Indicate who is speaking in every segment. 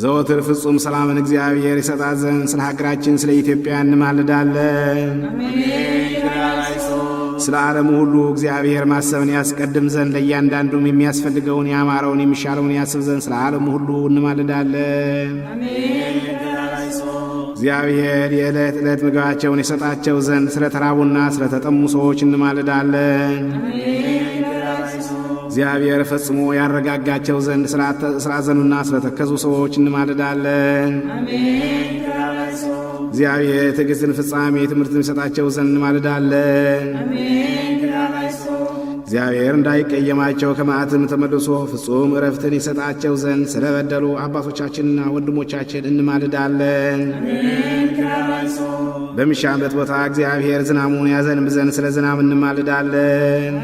Speaker 1: ዘወትር ፍጹም ሰላምን እግዚአብሔር ይሰጣት ዘንድ ስለ ሀገራችን ስለ ኢትዮጵያ እንማልዳለን። ስለ ዓለሙ ሁሉ እግዚአብሔር ማሰብን ያስቀድም ዘንድ ለእያንዳንዱም የሚያስፈልገውን ያማረውን የሚሻለውን ያስብ ዘንድ ስለ ዓለሙ ሁሉ እንማልዳለን። እግዚአብሔር የዕለት ዕለት ምግባቸውን የሰጣቸው ዘንድ ስለ ተራቡና ስለ ተጠሙ ሰዎች እንማልዳለን። እግዚአብሔር ፈጽሞ ያረጋጋቸው ዘንድ ስላዘኑና ስለተከዙ ሰዎች እንማልዳለን። እግዚአብሔር ትዕግሥትን ፍጻሜ ትምህርትን ይሰጣቸው ዘንድ እንማልዳለን። እግዚአብሔር እንዳይቀየማቸው ከመዓትም ተመልሶ ፍጹም ዕረፍትን ይሰጣቸው ዘንድ ስለበደሉ አባቶቻችንና ወንድሞቻችን እንማልዳለን። በሚሻበት ቦታ እግዚአብሔር ዝናሙን ያዘንብ ዘንድ ስለ ዝናብ እንማልዳለን።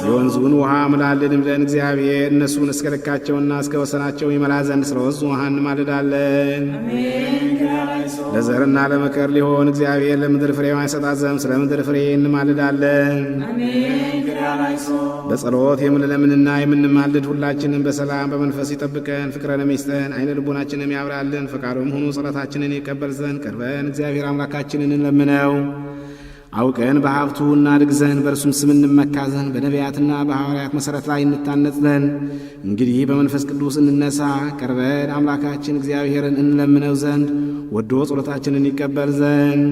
Speaker 1: የወንዙን ውሃ ምላልን ብለን እግዚአብሔር እነሱን እስከ ልካቸውና እስከ ወሰናቸው ይመላ ዘንድ ስለ ወንዙ ውሃ እንማልዳለን። ለዘርና ለመከር ሊሆን እግዚአብሔር ለምድር ፍሬዋን ይሰጣት ዘንድ ስለ ምድር ፍሬ እንማልዳለን። በጸሎት የምንለምንና የምንማልድ ሁላችንም በሰላም በመንፈስ ይጠብቀን፣ ፍቅረንም ይስጠን፣ አይነ ልቦናችንም ያብራልን። ፈቃዱም ሆኖ ጸሎታችንን ይቀበል ዘንድ ቀርበን እግዚአብሔር አምላካችንን እንለምነው። አውቀን በሀብቱ እናድግ ዘንድ በእርሱም ስም እንመካ ዘንድ በነቢያትና በሐዋርያት መሠረት ላይ እንታነጽ ዘንድ እንግዲህ በመንፈስ ቅዱስ እንነሳ። ቀርበን አምላካችን እግዚአብሔርን እንለምነው ዘንድ ወዶ ጸሎታችንን ይቀበል ዘንድ